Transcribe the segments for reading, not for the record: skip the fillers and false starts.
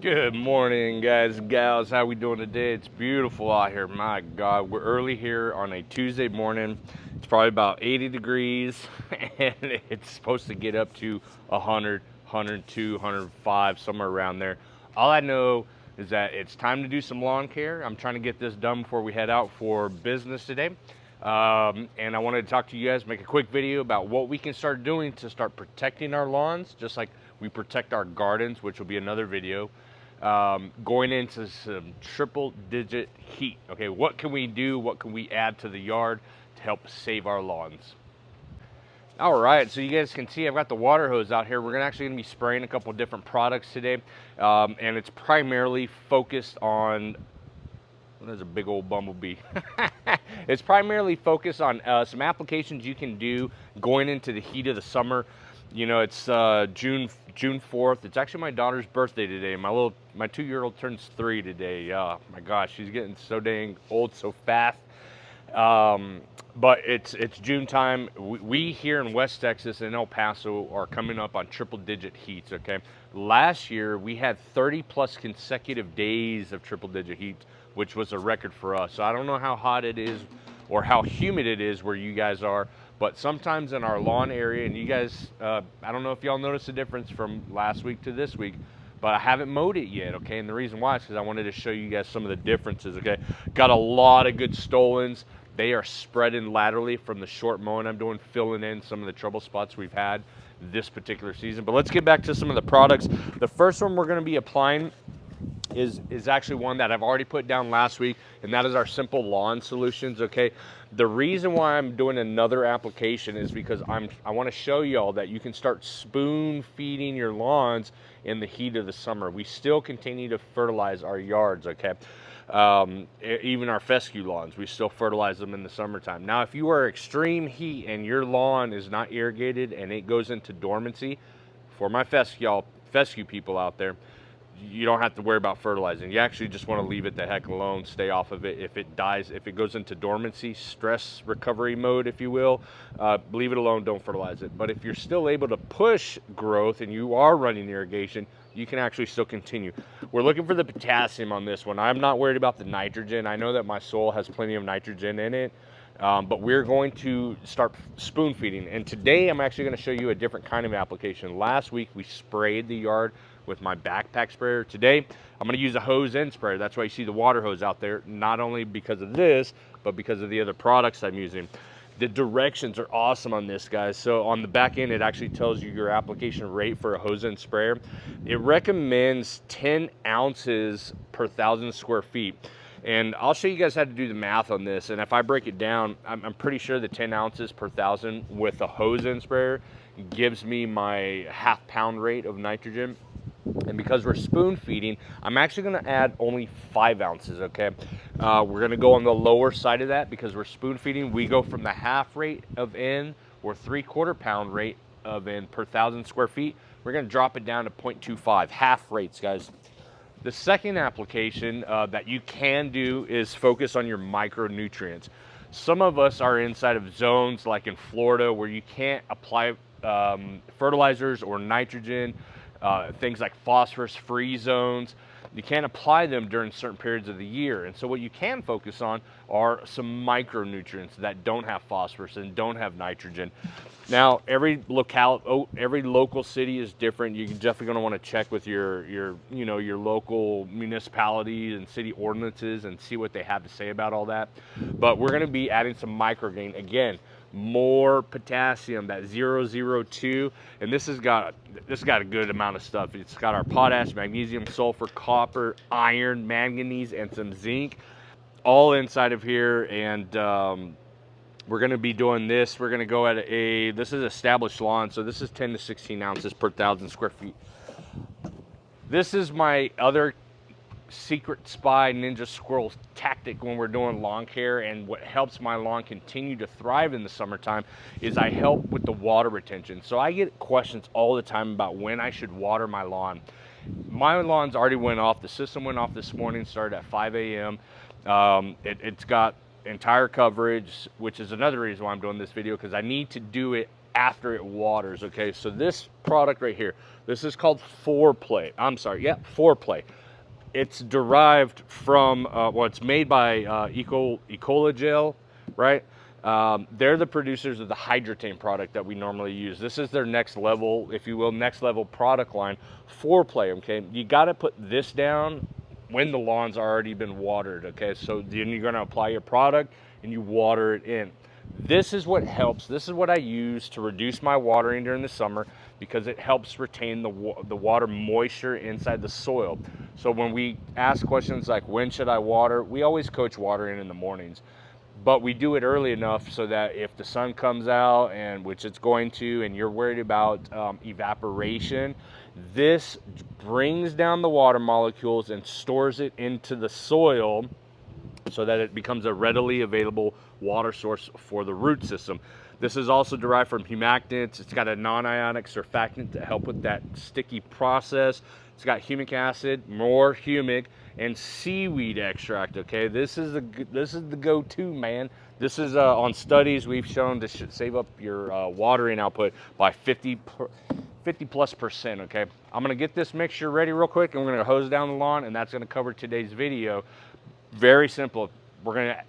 Good morning, guys and gals. How we doing today? It's beautiful out here. My God, we're early here on a Tuesday morning. It's probably about 80 degrees, and it's supposed to get up to 100, 102, 105, somewhere around there. All I know is that it's time to do some lawn care. I'm trying to get this done before we head out for business today. And I wanted to talk to you guys, make a quick video about what we can start doing to start protecting our lawns, just like we protect our gardens, which will be another video. Going into some triple digit heat. Okay, what can we do? What can we add to the yard to help save our lawns? All right, so you guys can see I've got the water hose out here. We're actually gonna be spraying a couple different products today. And it's primarily focused on, there's a big old bumblebee. It's primarily focused on some applications you can do going into the heat of the summer. You know, it's June 4th. It's actually my daughter's birthday today. My 2-year-old turns 3 today. My gosh, she's getting so dang old so fast. But it's June time. We here in West Texas and El Paso are coming up on triple digit heats. Okay, last year we had 30 plus consecutive days of triple digit heat, which was a record for us. So I don't know how hot it is or how humid it is where you guys are, but sometimes in our lawn area, and you guys, I don't know if y'all noticed the difference from last week to this week, but I haven't mowed it yet, okay? And the reason why is because I wanted to show you guys some of the differences, okay? Got a lot of good stolons. They are spreading laterally from the short mowing I'm doing, filling in some of the trouble spots we've had this particular season. But let's get back to some of the products. The first one we're gonna be applying is actually one that I've already put down last week, and that is our simple lawn solutions. Okay, the reason why I'm doing another application is because I want to show y'all that you can start spoon feeding your lawns in the heat of the summer. We still continue to fertilize our yards, okay? Even our fescue lawns, we still fertilize them in the summertime. Now, if you are extreme heat and your lawn is not irrigated and it goes into dormancy, for my fescue people out there, you don't have to worry about fertilizing. You actually just want to leave it the heck alone, stay off of it. If it dies, if it goes into dormancy, stress recovery mode, if you will, leave it alone, don't fertilize it. But if you're still able to push growth and you are running irrigation, you can actually still continue. We're looking for the potassium on this one. I'm not worried about the nitrogen. I know that my soil has plenty of nitrogen in it. But we're going to start spoon feeding. And today I'm actually going to show you a different kind of application. Last week we sprayed the yard with my backpack sprayer. Today I'm going to use a hose end sprayer. That's why you see the water hose out there, not only because of this, but because of the other products I'm using. The directions are awesome on this, guys. So on the back end, it actually tells you your application rate for a hose end sprayer. It recommends 10 ounces per 1,000 square feet. And I'll show you guys how to do the math on this. And if I break it down, I'm pretty sure the 10 ounces per 1,000 with a hose end sprayer gives me my half-pound rate of nitrogen. And because we're spoon feeding, I'm actually going to add only 5 ounces, okay? We're going to go on the lower side of that because we're spoon feeding. We go from the half rate of N or 3/4 pound rate of N per 1,000 square feet. We're going to drop it down to 0.25, half rates, guys. The second application that you can do is focus on your micronutrients. Some of us are inside of zones like in Florida where you can't apply fertilizers or nitrogen, things like phosphorus-free zones. You can't apply them during certain periods of the year. And so what you can focus on are some micronutrients that don't have phosphorus and don't have nitrogen. Now, every local city is different. You're definitely going to want to check with your local municipality and city ordinances and see what they have to say about all that. But we're going to be adding some microgain again. More potassium, that 002, and this has got a good amount of stuff. It's got our potash, magnesium, sulfur, copper, iron, manganese, and some zinc, all inside of here. And we're going to be doing this. We're going to go at this is established lawn, so this is 10 to 16 ounces per 1,000 square feet. This is my other secret spy ninja squirrel tactic when we're doing lawn care, and what helps my lawn continue to thrive in the summertime is I help with the water retention. So I get questions all the time about when I should water my lawn. My lawn's already went off. The system went off this morning, started at 5 a.m. It's got entire coverage, which is another reason why I'm doing this video, because I need to do it after it waters, okay? So this product right here, this is called FourPlay. I'm sorry, yeah, FourPlay. It's derived from, well, it's made by Ecologel, right? They're the producers of the Hydretain product that we normally use. This is their next level, if you will, next level product line, FourPlay, okay? You gotta put this down when the lawn's already been watered, okay? So then you're gonna apply your product and you water it in. This is what helps. This is what I use to reduce my watering during the summer, because it helps retain the water moisture inside the soil. So when we ask questions like, when should I water? We always coach watering in the mornings, but we do it early enough so that if the sun comes out, and which it's going to, and you're worried about evaporation, this brings down the water molecules and stores it into the soil so that it becomes a readily available water source for the root system. This is also derived from humectants. It's got a non-ionic surfactant to help with that sticky process. It's got humic acid, more humic, and seaweed extract, okay? This is the go-to, man. This is on studies we've shown this should save up your watering output by 50+%, okay? I'm gonna get this mixture ready real quick, and we're gonna hose down the lawn, and that's gonna cover today's video. Very simple. We're gonna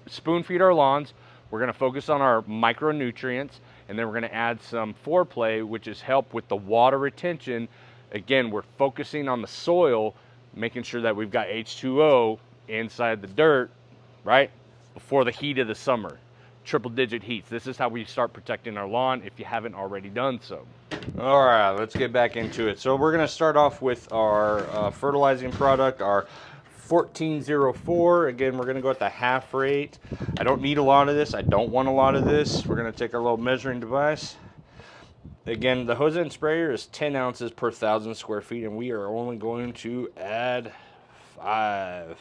spoon feed our lawns. We're gonna focus on our micronutrients, and then we're gonna add some FourPlay, which is help with the water retention. Again, we're focusing on the soil, making sure that we've got H2O inside the dirt, right? Before the heat of the summer. Triple-digit heats. This is how we start protecting our lawn if you haven't already done so. All right, let's get back into it. So we're gonna start off with our fertilizing product, our 1404. Again, we're gonna go at the half rate. I don't need a lot of this. I don't want a lot of this. We're gonna take our little measuring device. Again, the hose and sprayer is 10 ounces per 1,000 square feet, and we are only going to add 5.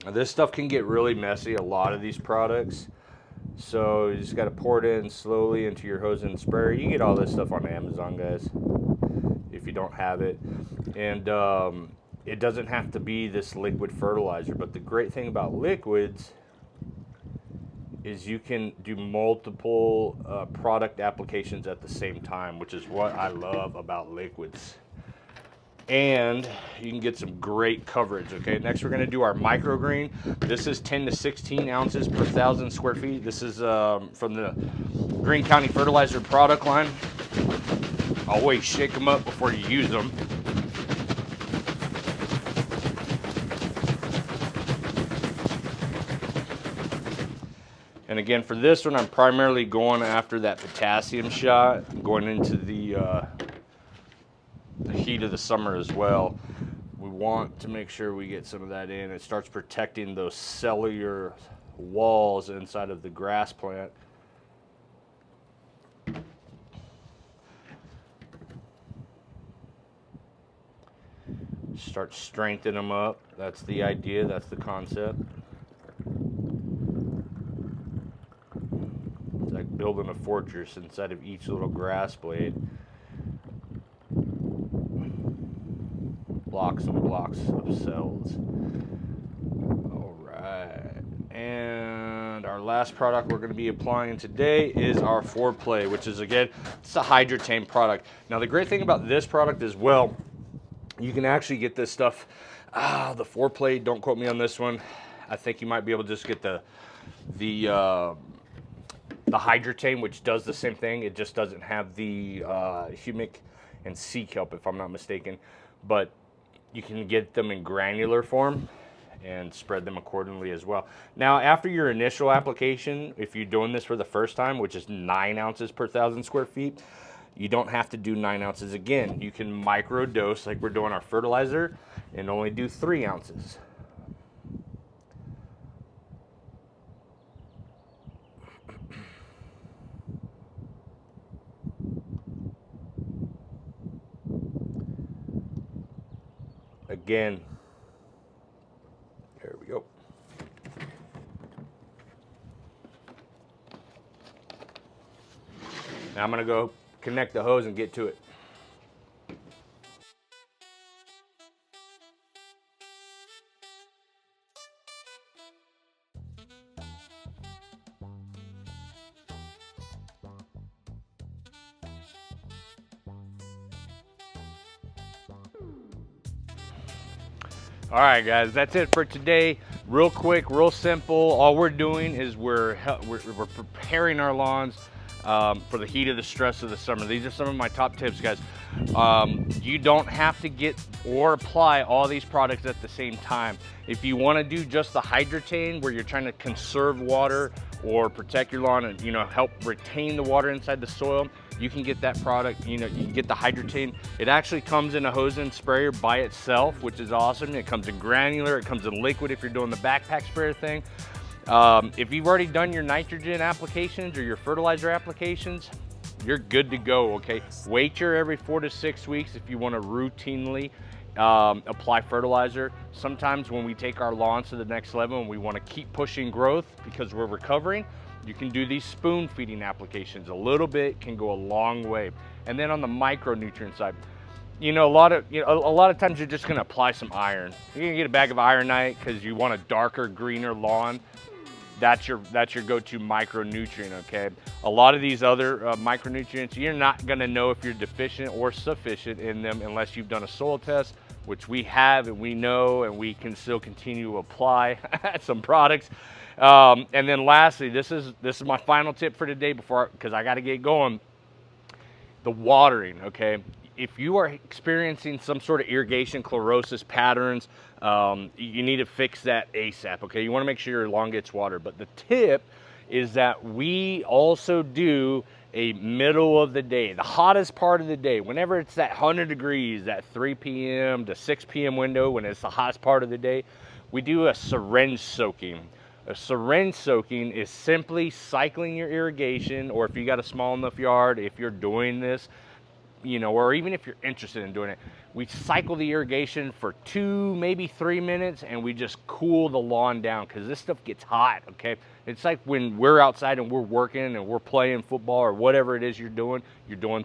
Now, this stuff can get really messy, a lot of these products. So you just got to pour it in slowly into your hose and sprayer. You get all this stuff on Amazon, guys, if you don't have it. And it doesn't have to be this liquid fertilizer, but the great thing about liquids is you can do multiple product applications at the same time, which is what I love about liquids. And you can get some great coverage, okay? Next, we're gonna do our microgreen. This is 10 to 16 ounces per 1,000 square feet. This is from the Greene County Fertilizer product line. Always shake them up before you use them. And again, for this one, I'm primarily going after that potassium shot, going into the heat of the summer as well. We want to make sure we get some of that in. It starts protecting those cellular walls inside of the grass plant. Start strengthening them up. That's the idea, that's the concept. It's like building a fortress inside of each little grass blade. Blocks and blocks of cells. All right, and our last product we're going to be applying today is our FourPlay, which is, again, it's a Hydretain product. Now the great thing about this product as well, you can actually get this stuff, the FourPlay, don't quote me on this one, I think you might be able to just get the Hydretain, which does the same thing. It just doesn't have the humic and sea kelp, if I'm not mistaken, but you can get them in granular form and spread them accordingly as well. Now, after your initial application, if you're doing this for the first time, which is 9 ounces per 1,000 square feet, you don't have to do 9 ounces again. You can micro dose like we're doing our fertilizer and only do 3 ounces. Again, there we go. Now I'm gonna go connect the hose and get to it. All right, guys, that's it for today. Real quick, real simple. All we're doing is we're preparing our lawns for the heat of the stress of the summer. These are some of my top tips, guys. You don't have to get or apply all these products at the same time. If you want to do just the Hydretain, where you're trying to conserve water or protect your lawn and help retain the water inside the soil, you can get that product. You can get the Hydretain. It actually comes in a hose and sprayer by itself, which is awesome. It comes in granular, it comes in liquid if you're doing the backpack sprayer thing. If you've already done your nitrogen applications or your fertilizer applications, you're good to go, okay? Wait your every 4 to 6 weeks if you want to routinely apply fertilizer. Sometimes when we take our lawns to the next level and we want to keep pushing growth because we're recovering, you can do these spoon feeding applications. A little bit can go a long way. And then on the micronutrient side, a lot of times you're just gonna apply some iron. You're gonna get a bag of Ironite because you want a darker, greener lawn. That's your go-to micronutrient, okay? A lot of these other micronutrients, you're not gonna know if you're deficient or sufficient in them unless you've done a soil test, which we have and we know, and we can still continue to apply some products. And then lastly, this is my final tip for today because I gotta get going. The watering, okay? If you are experiencing some sort of irrigation chlorosis patterns, you need to fix that ASAP, okay? You wanna make sure your lawn gets water. But the tip is that we also do a middle of the day, the hottest part of the day, whenever it's that 100 degrees, that 3 p.m. to 6 p.m. window, when it's the hottest part of the day, we do a syringe soaking. A syringe soaking is simply cycling your irrigation, or if you got a small enough yard, if you're doing this, or even if you're interested in doing it, we cycle the irrigation for 2, maybe 3 minutes, and we just cool the lawn down because this stuff gets hot, okay? It's like when we're outside and we're working and we're playing football or whatever it is you're doing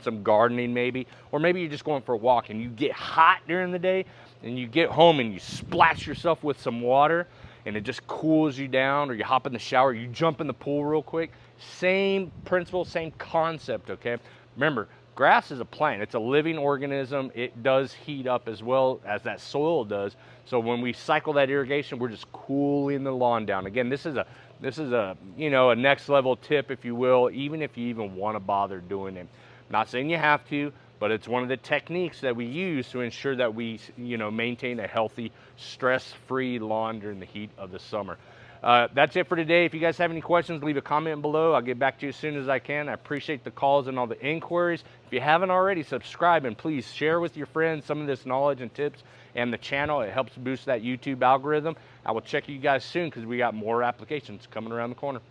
some gardening maybe, or maybe you're just going for a walk and you get hot during the day and you get home and you splash yourself with some water and it just cools you down, or you hop in the shower, you jump in the pool real quick. Same principle, same concept, okay? Remember, grass is a plant. It's a living organism. It does heat up as well as that soil does. So when we cycle that irrigation, we're just cooling the lawn down. Again, this is a a next level tip, if you will, even if you even want to bother doing it. I'm not saying you have to, but it's one of the techniques that we use to ensure that we maintain a healthy, stress-free lawn during the heat of the summer. That's it for today. If you guys have any questions, leave a comment below. I'll get back to you as soon as I can. I appreciate the calls and all the inquiries. If you haven't already, subscribe and please share with your friends some of this knowledge and tips and the channel. It helps boost that YouTube algorithm. I will check you guys soon because we got more applications coming around the corner.